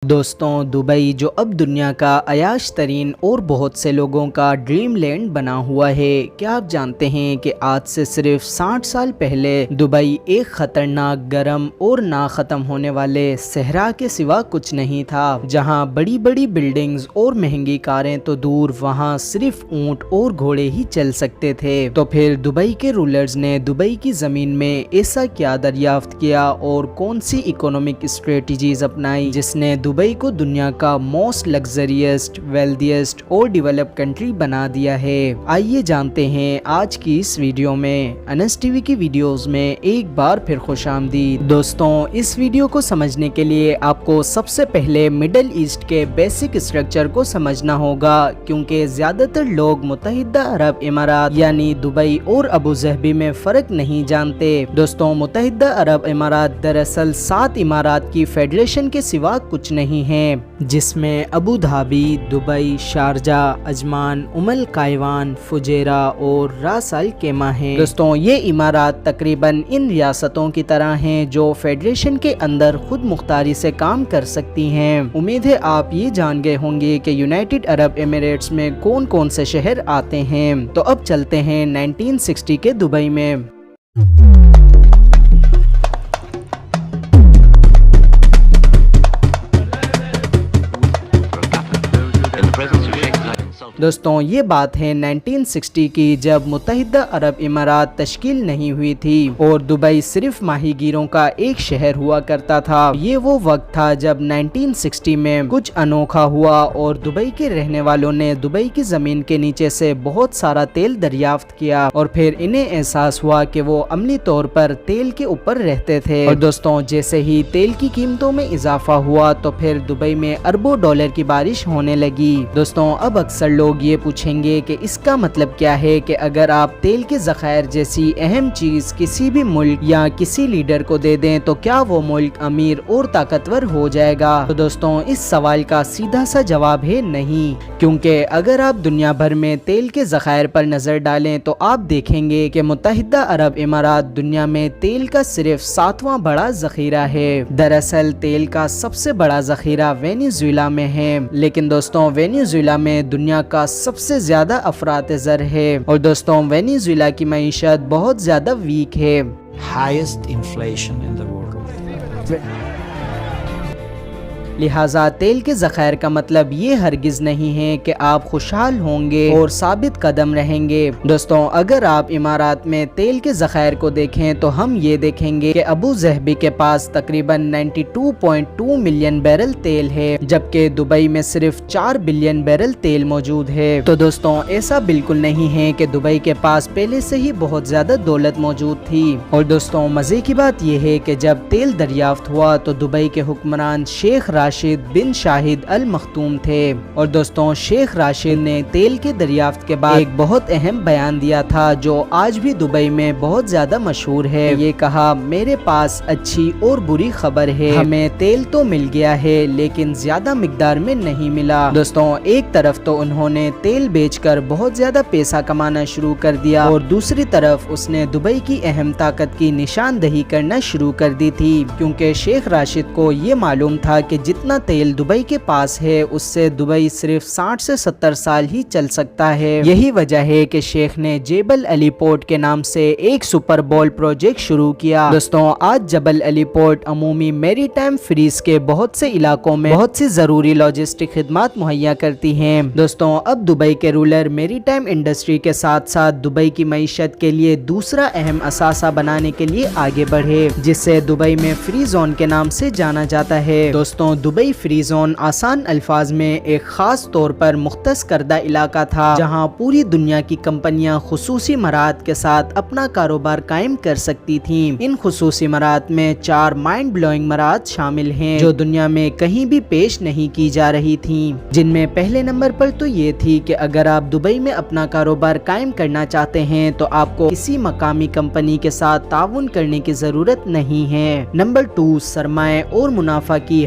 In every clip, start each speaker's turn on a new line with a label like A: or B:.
A: دوستوں، دبئی جو اب دنیا کا عیاش ترین اور بہت سے لوگوں کا ڈریم لینڈ بنا ہوا ہے۔ کیا آپ جانتے ہیں کہ آج سے صرف 60 سال پہلے دبئی ایک خطرناک، گرم اور نہ ختم ہونے والے صحرا کے سوا کچھ نہیں تھا، جہاں بڑی بڑی بلڈنگز اور مہنگی کاریں تو دور، وہاں صرف اونٹ اور گھوڑے ہی چل سکتے تھے۔ تو پھر دبئی کے رولرز نے دبئی کی زمین میں ایسا کیا دریافت کیا اور کون سی اکنامک اسٹریٹجیز اپنائی جس نے دبئی کو دنیا کا موسٹ لگزریسٹ، ویلدیسٹ اور ڈیولپ کنٹری بنا دیا ہے۔ آئیے جانتے ہیں آج کی اس ویڈیو میں۔ انس ٹی وی کی ویڈیوز میں ایک بار پھر خوش آمدید۔ دوستوں، اس ویڈیو کو سمجھنے کے لیے آپ کو سب سے پہلے مڈل ایسٹ کے بیسک اسٹرکچر کو سمجھنا ہوگا، کیونکہ زیادہ تر لوگ متحدہ عرب امارات یعنی دبئی اور ابوظہبی میں فرق نہیں جانتے۔ دوستوں، متحدہ عرب امارات دراصل 7 امارات کی فیڈریشن کے سوا کچھ نہیں ہیں، جس میں Abu Dhabi, Dubai, Sharjah, Ajman, Al Quwain, Fujairah اور راس الخیمہ ہیں۔ دوستوں، یہ امارات تقریباً ان ریاستوں کی طرح ہیں جو فیڈریشن کے اندر خود مختاری سے کام کر سکتی ہیں۔ امید ہے آپ یہ جان گئے ہوں گے کہ یونائٹڈ عرب ایمریٹس میں کون کون سے شہر آتے ہیں۔ تو اب چلتے ہیں 1960 کے دبئی میں۔ دوستوں، یہ بات ہے 1960 کی، جب متحدہ عرب امارات تشکیل نہیں ہوئی تھی اور دبئی صرف ماہی گیروں کا ایک شہر ہوا کرتا تھا۔ یہ وہ وقت تھا جب 1960 میں کچھ انوکھا ہوا اور دبئی کے رہنے والوں نے دبئی کی زمین کے نیچے سے بہت سارا تیل دریافت کیا، اور پھر انہیں احساس ہوا کہ وہ عملی طور پر تیل کے اوپر رہتے تھے۔ اور دوستوں، جیسے ہی تیل کی قیمتوں میں اضافہ ہوا تو پھر دبئی میں اربوں ڈالر کی بارش ہونے لگی۔ دوستوں، اب اکثر لوگ یہ پوچھیں گے کہ اس کا مطلب کیا ہے کہ اگر آپ تیل کے ذخائر جیسی اہم چیز کسی بھی ملک یا کسی لیڈر کو دے دیں تو کیا وہ ملک امیر اور طاقتور ہو جائے گا؟ تو دوستوں، اس سوال کا سیدھا سا جواب ہے نہیں، کیونکہ اگر آپ دنیا بھر میں تیل کے ذخائر پر نظر ڈالیں تو آپ دیکھیں گے کہ متحدہ عرب امارات دنیا میں تیل کا صرف 7واں بڑا ذخیرہ ہے۔ دراصل تیل کا سب سے بڑا ذخیرہ وینیزویلا میں ہے، لیکن دوستوں، وینیزویلا میں دنیا کا سب سے زیادہ افراط زر ہے، اور دوستوں، وینیزویلا کی معیشت بہت زیادہ ویک ہے۔
B: highest inflation in the world.
A: لہٰذا تیل کے ذخائر کا مطلب یہ ہرگز نہیں ہے کہ آپ خوشحال ہوں گے اور ثابت قدم رہیں گے۔ دوستوں، اگر آپ امارات میں تیل کے ذخائر کو دیکھیں تو ہم یہ دیکھیں گے کہ ابوظہبی کے پاس تقریباً 92.2 ملین بیرل تیل ہے، جبکہ دبئی میں صرف 4 بلین بیرل تیل موجود ہے۔ تو دوستوں، ایسا بالکل نہیں ہے کہ دبئی کے پاس پہلے سے ہی بہت زیادہ دولت موجود تھی۔ اور دوستوں، مزے کی بات یہ ہے کہ جب تیل دریافت ہوا تو دبئی کے حکمران شیخ راشد بن شاہد المختوم تھے، اور دوستوں، شیخ راشد نے تیل کے دریافت کے بعد ایک بہت اہم بیان دیا تھا جو آج بھی دبئی میں بہت زیادہ مشہور ہے۔ یہ کہا، میرے پاس اچھی اور بری خبر ہے، ہمیں تیل تو مل گیا ہے لیکن زیادہ مقدار میں نہیں ملا۔ دوستوں، ایک طرف تو انہوں نے تیل بیچ کر بہت زیادہ پیسہ کمانا شروع کر دیا، اور دوسری طرف اس نے دبئی کی اہم طاقت کی نشاندہی کرنا شروع کر دی تھی، کیونکہ شیخ راشد کو یہ معلوم تھا کہ جتنا تیل دبئی کے پاس ہے اس سے دبئی صرف 60 سے 70 سال ہی چل سکتا ہے۔ یہی وجہ ہے کہ شیخ نے جبل علی پورٹ کے نام سے ایک سپر بول پروجیکٹ شروع کیا۔ دوستوں، آج جبل علی پورٹ عمومی میری ٹائم فریز کے بہت سے علاقوں میں بہت سی ضروری لاجسٹک خدمات مہیا کرتی ہیں۔ دوستوں، اب دبئی کے رولر میری ٹائم انڈسٹری کے ساتھ ساتھ دبئی کی معیشت کے لیے دوسرا اہم اثاثہ بنانے کے لیے آگے بڑھے، جسے دبئی میں فری زون کے نام سے جانا جاتا ہے۔ دوستوں، دبئی فری زون آسان الفاظ میں ایک خاص طور پر مختص کردہ علاقہ تھا جہاں پوری دنیا کی کمپنیاں خصوصی مراحت کے ساتھ اپنا کاروبار قائم کر سکتی تھیں۔ ان خصوصی مراحت میں 4 مائنڈ بلوئنگ مراحت شامل ہیں جو دنیا میں کہیں بھی پیش نہیں کی جا رہی تھیں، جن میں پہلے نمبر پر تو یہ تھی کہ اگر آپ دبئی میں اپنا کاروبار قائم کرنا چاہتے ہیں تو آپ کو کسی مقامی کمپنی کے ساتھ تعاون کرنے کی ضرورت نہیں ہے۔ نمبر 2، سرمایہ اور منافع کی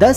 A: 10